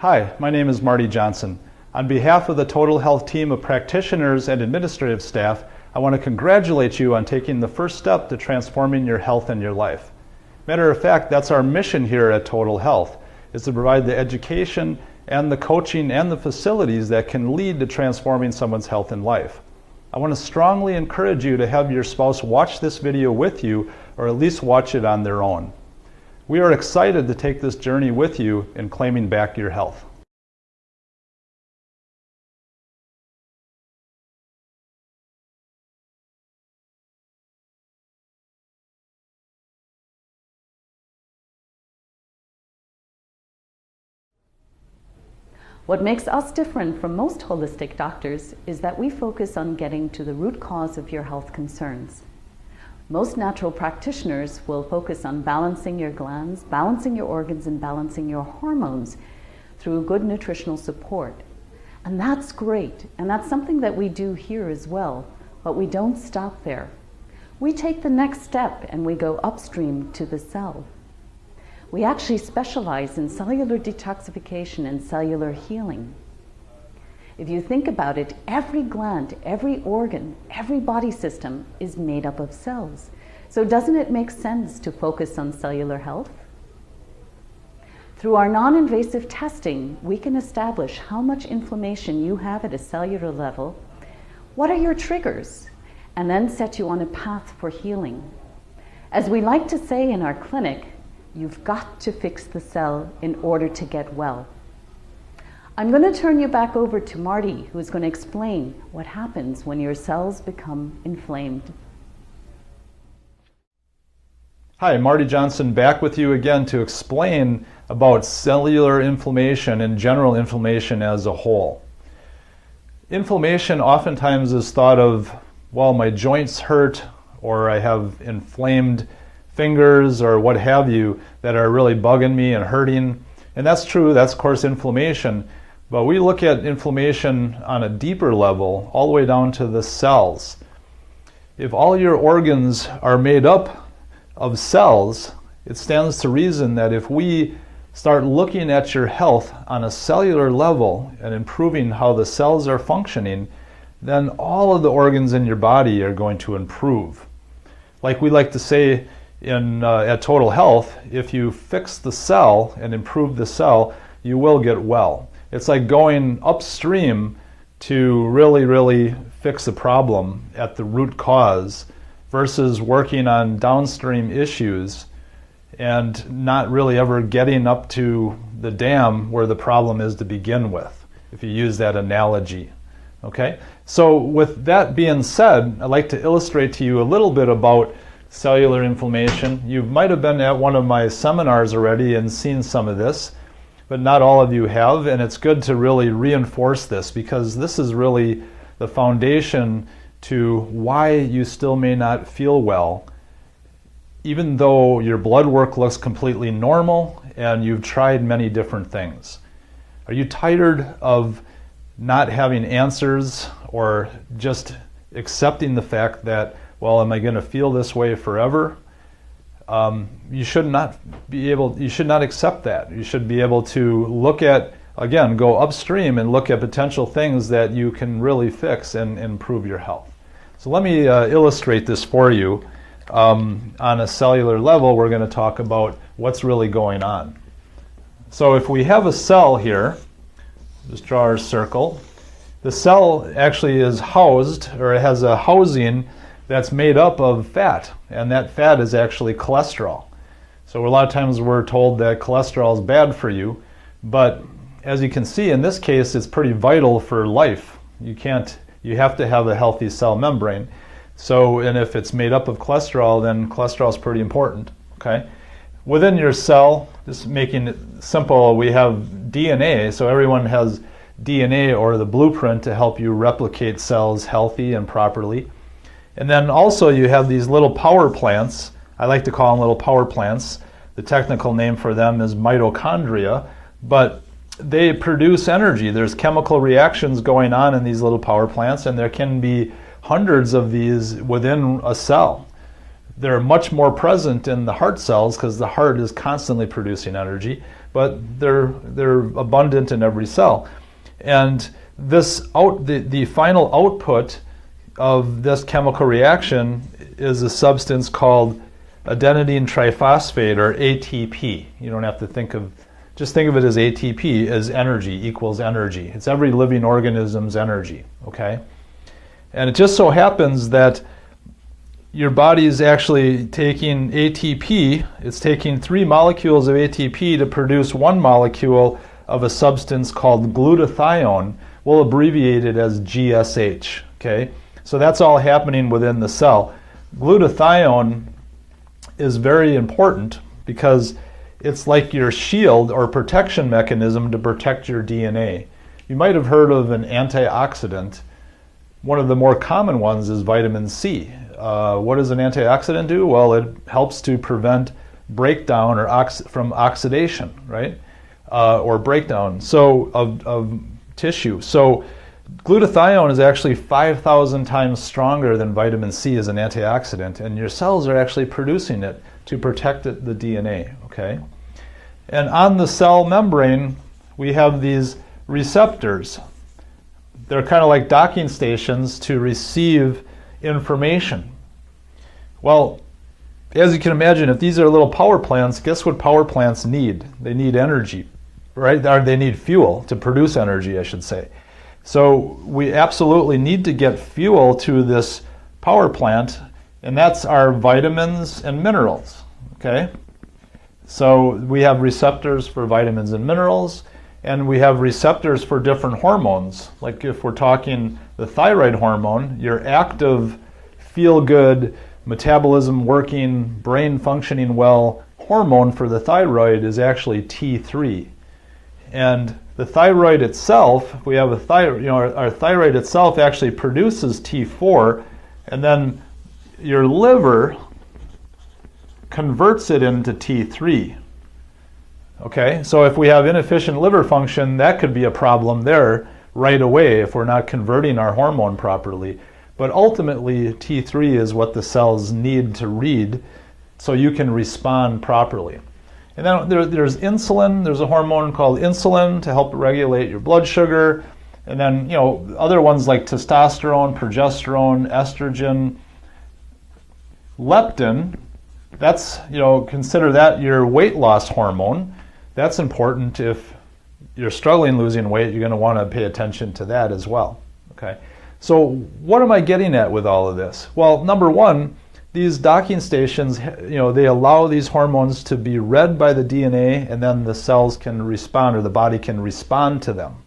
Hi, my name is Marty Johnson. On behalf of the Total Health team of practitioners and administrative staff, I want to congratulate you on taking the first step to transforming your health and your life. Matter of fact, that's our mission here at Total Health, is to provide the education and the coaching and the facilities that can lead to transforming someone's health and life. I want to strongly encourage you to have your spouse watch this video with you, or at least watch it on their own. We are excited to take this journey with you in claiming back your health. What makes us different from most holistic doctors is that we focus on getting to the root cause of your health concerns. Most natural practitioners will focus on balancing your glands, balancing your organs, and balancing your hormones through good nutritional support. And that's great, and that's something that we do here as well, but we don't stop there. We take the next step and we go upstream to the cell. We actually specialize in cellular detoxification and cellular healing. If you think about it, every gland, every organ, every body system is made up of cells. So doesn't it make sense to focus on cellular health? Through our non-invasive testing, we can establish how much inflammation you have at a cellular level, what are your triggers, and then set you on a path for healing. As we like to say in our clinic, you've got to fix the cell in order to get well. I'm going to turn you back over to Marty, who's going to explain what happens when your cells become inflamed. Hi, Marty Johnson back with you again to explain about cellular inflammation and general inflammation as a whole. Inflammation oftentimes is thought of, well, my joints hurt, or I have inflamed fingers or what have you that are really bugging me and hurting. And that's true, that's of course inflammation, but we look at inflammation on a deeper level, all the way down to the cells. If all your organs are made up of cells, it stands to reason that if we start looking at your health on a cellular level and improving how the cells are functioning, then all of the organs in your body are going to improve. Like we like to say at Total Health, if you fix the cell and improve the cell, you will get well. It's like going upstream to really fix a problem at the root cause versus working on downstream issues and not really ever getting up to the dam where the problem is to begin with, if you use that analogy. Okay? So with that being said, I'd like to illustrate to you a little bit about cellular inflammation. You might have been at one of my seminars already and seen some of this, but not all of you have, and it's good to really reinforce this because this is really the foundation to why you still may not feel well, even though your blood work looks completely normal and you've tried many different things. Are you tired of not having answers or just accepting the fact that, well, am I going to feel this way forever? You should not accept that. You should be able to look at, again, go upstream and look at potential things that you can really fix and improve your health. So let me illustrate this for you. On a cellular level, we're going to talk about what's really going on. So if we have a cell here, just draw our circle. The cell actually is housed, or it has a housing that's made up of fat, and that fat is actually cholesterol. So a lot of times we're told that cholesterol is bad for you, but as you can see in this case, it's pretty vital for life. You have to have a healthy cell membrane. So, and if it's made up of cholesterol, then cholesterol is pretty important. Okay? Within your cell, just making it simple, we have DNA. So everyone has DNA, or the blueprint, to help you replicate cells healthy and properly. And then also you have these little power plants. I like to call them little power plants. The technical name for them is mitochondria, but they produce energy. There's chemical reactions going on in these little power plants, and there can be hundreds of these within a cell. They're much more present in the heart cells because the heart is constantly producing energy, but they're abundant in every cell. And the final output of this chemical reaction is a substance called adenine triphosphate, or ATP. You don't have to just think of it as ATP, as energy equals energy. It's every living organism's energy, okay? And it just so happens that your body is actually taking ATP, it's taking 3 molecules of ATP to produce 1 molecule of a substance called glutathione. We'll abbreviate it as GSH, okay? So that's all happening within the cell. Glutathione is very important because it's like your shield or protection mechanism to protect your DNA. You might have heard of an antioxidant. One of the more common ones is vitamin C. What does an antioxidant do? Well, it helps to prevent breakdown or from oxidation, right? Or breakdown of tissue. So glutathione is actually 5,000 times stronger than vitamin C as an antioxidant, and your cells are actually producing it to protect the DNA, okay? And on the cell membrane, we have these receptors. They're kind of like docking stations to receive information. Well, as you can imagine, if these are little power plants, guess what power plants need? They need energy, right? Or they need fuel to produce energy, I should say. So we absolutely need to get fuel to this power plant, and that's our vitamins and minerals, okay? So we have receptors for vitamins and minerals, and we have receptors for different hormones. Like if we're talking the thyroid hormone, your active, feel-good, metabolism working, brain functioning well hormone for the thyroid is actually T3. And the thyroid itself, we have a thyroid, our thyroid itself actually produces T4, and then your liver converts it into T3. Okay, so if we have inefficient liver function, that could be a problem there right away if we're not converting our hormone properly. But ultimately, T3 is what the cells need to read so you can respond properly. And then there's insulin. There's a hormone called insulin to help regulate your blood sugar. And then, other ones like testosterone, progesterone, estrogen, leptin. That's, consider that your weight loss hormone. That's important. If you're struggling losing weight, you're going to want to pay attention to that as well. Okay. So what am I getting at with all of this? Well, number one, these docking stations, they allow these hormones to be read by the DNA, and then the cells can respond, or the body can respond to them.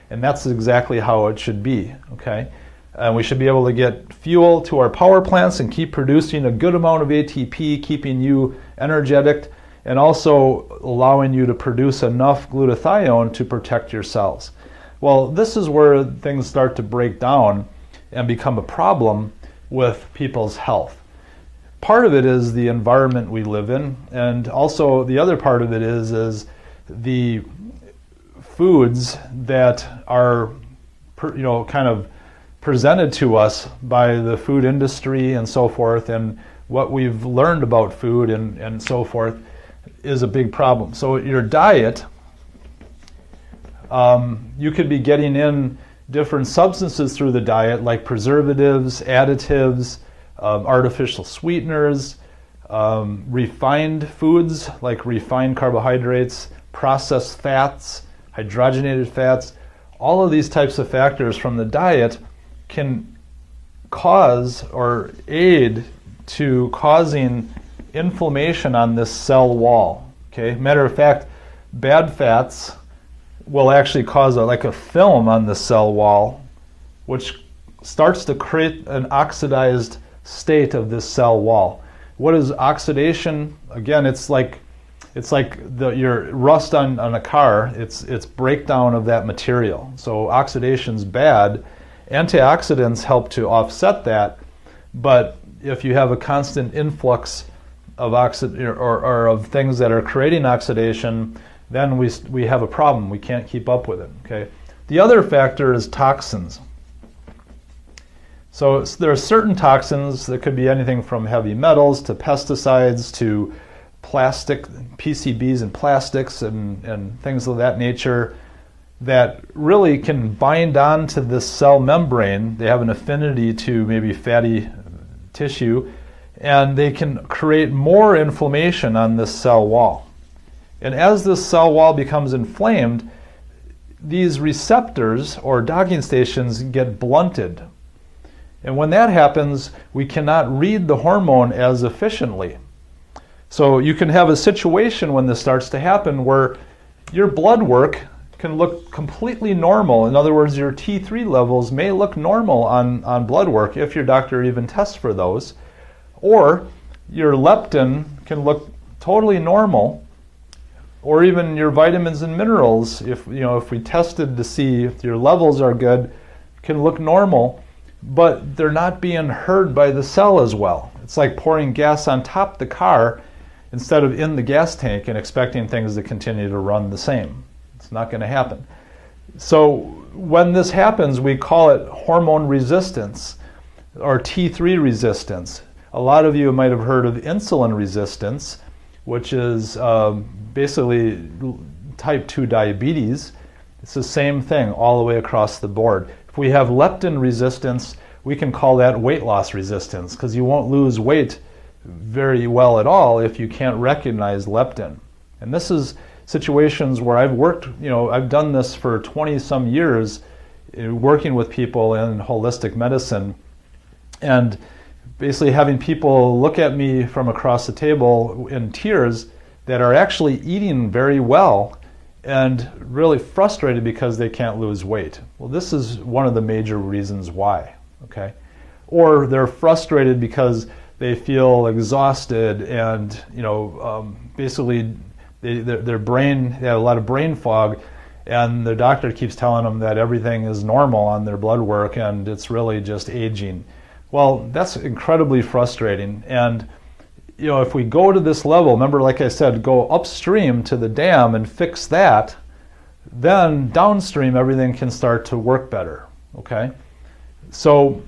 And that's exactly how it should be, okay? And we should be able to get fuel to our power plants and keep producing a good amount of ATP, keeping you energetic, and also allowing you to produce enough glutathione to protect your cells. Well, this is where things start to break down and become a problem with people's health. Part of it is the environment we live in, and also the other part of it is the foods that are kind of presented to us by the food industry and so forth, and what we've learned about food and so forth is a big problem. So your diet, you could be getting in different substances through the diet, like preservatives, additives, artificial sweeteners, refined foods like refined carbohydrates, processed fats, hydrogenated fats. All of these types of factors from the diet can cause or aid to causing inflammation on this cell wall. Okay, matter of fact, bad fats will actually cause a film on the cell wall, which starts to create an oxidized state of this cell wall. What is oxidation? Again, it's like your rust on a car. It's breakdown of that material. So oxidation's bad. Antioxidants help to offset that, but if you have a constant influx of or of things that are creating oxidation, then we have a problem. We can't keep up with it. Okay. The other factor is toxins. So there are certain toxins that could be anything from heavy metals to pesticides to plastic, PCBs and plastics and things of that nature that really can bind on to this cell membrane. They have an affinity to maybe fatty tissue, and they can create more inflammation on this cell wall. And as this cell wall becomes inflamed, these receptors or docking stations get blunted. And when that happens, we cannot read the hormone as efficiently. So you can have a situation when this starts to happen where your blood work can look completely normal. In other words, your T3 levels may look normal on blood work if your doctor even tests for those. Or your leptin can look totally normal, or even your vitamins and minerals, if we tested to see if your levels are good, can look normal, but they're not being heard by the cell as well. It's like pouring gas on top of the car instead of in the gas tank and expecting things to continue to run the same. It's not going to happen. So when this happens, we call it hormone resistance or T3 resistance. A lot of you might have heard of insulin resistance, which is basically type 2 diabetes. It's the same thing all the way across the board. If we have leptin resistance, we can call that weight loss resistance, because you won't lose weight very well at all if you can't recognize leptin. And this is situations where I've worked, I've done this for 20 some years, working with people in holistic medicine, and basically having people look at me from across the table in tears that are actually eating very well and really frustrated because they can't lose weight. Well, this is one of the major reasons why, okay? Or they're frustrated because they feel exhausted and, basically their brain, they have a lot of brain fog, and the doctor keeps telling them that everything is normal on their blood work and it's really just aging. Well, that's incredibly frustrating. And if we go to this level, remember, like I said, go upstream to the dam and fix that, then downstream everything can start to work better, okay? So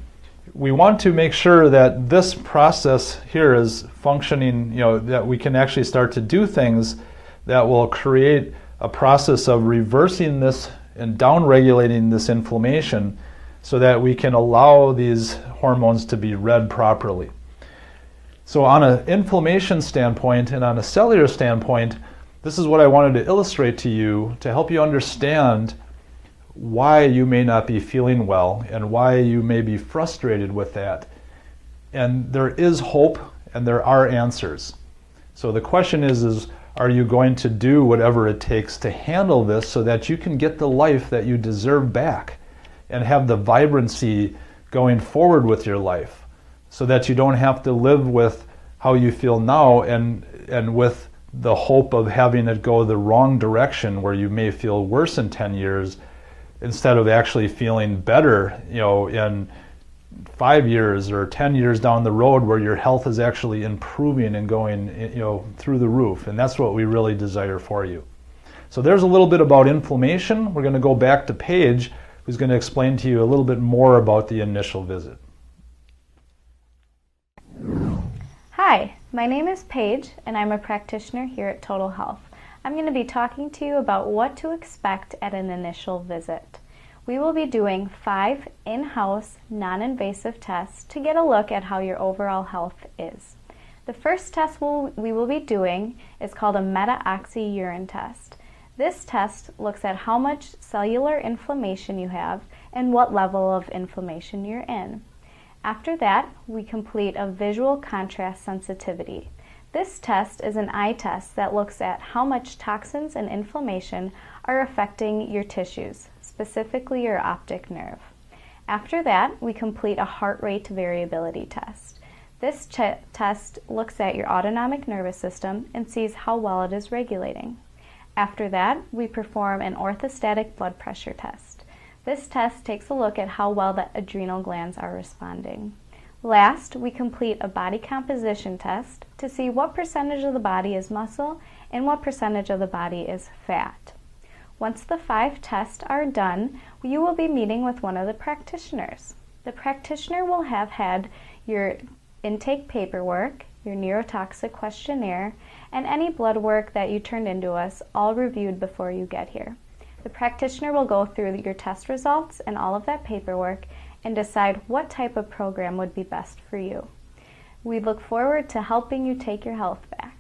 we want to make sure that this process here is functioning, that we can actually start to do things that will create a process of reversing this and downregulating this inflammation so that we can allow these hormones to be read properly. So on an inflammation standpoint and on a cellular standpoint, this is what I wanted to illustrate to you to help you understand why you may not be feeling well and why you may be frustrated with that. And there is hope and there are answers. So the question is are you going to do whatever it takes to handle this so that you can get the life that you deserve back and have the vibrancy going forward with your life, so that you don't have to live with how you feel now and with the hope of having it go the wrong direction where you may feel worse in 10 years instead of actually feeling better, in 5 years or 10 years down the road where your health is actually improving and going, through the roof. And that's what we really desire for you. So there's a little bit about inflammation. We're going to go back to Paige, who's going to explain to you a little bit more about the initial visit. Hi, my name is Paige, and I'm a practitioner here at Total Health. I'm going to be talking to you about what to expect at an initial visit. We will be doing 5 in-house, non-invasive tests to get a look at how your overall health is. The first test we will be doing is called a meta-oxy urine test. This test looks at how much cellular inflammation you have and what level of inflammation you're in. After that, we complete a visual contrast sensitivity. This test is an eye test that looks at how much toxins and inflammation are affecting your tissues, specifically your optic nerve. After that, we complete a heart rate variability test. This test looks at your autonomic nervous system and sees how well it is regulating. After that, we perform an orthostatic blood pressure test. This test takes a look at how well the adrenal glands are responding. Last, we complete a body composition test to see what percentage of the body is muscle and what percentage of the body is fat. Once the 5 tests are done, you will be meeting with one of the practitioners. The practitioner will have had your intake paperwork, your neurotoxic questionnaire, and any blood work that you turned into us all reviewed before you get here. The practitioner will go through your test results and all of that paperwork and decide what type of program would be best for you. We look forward to helping you take your health back.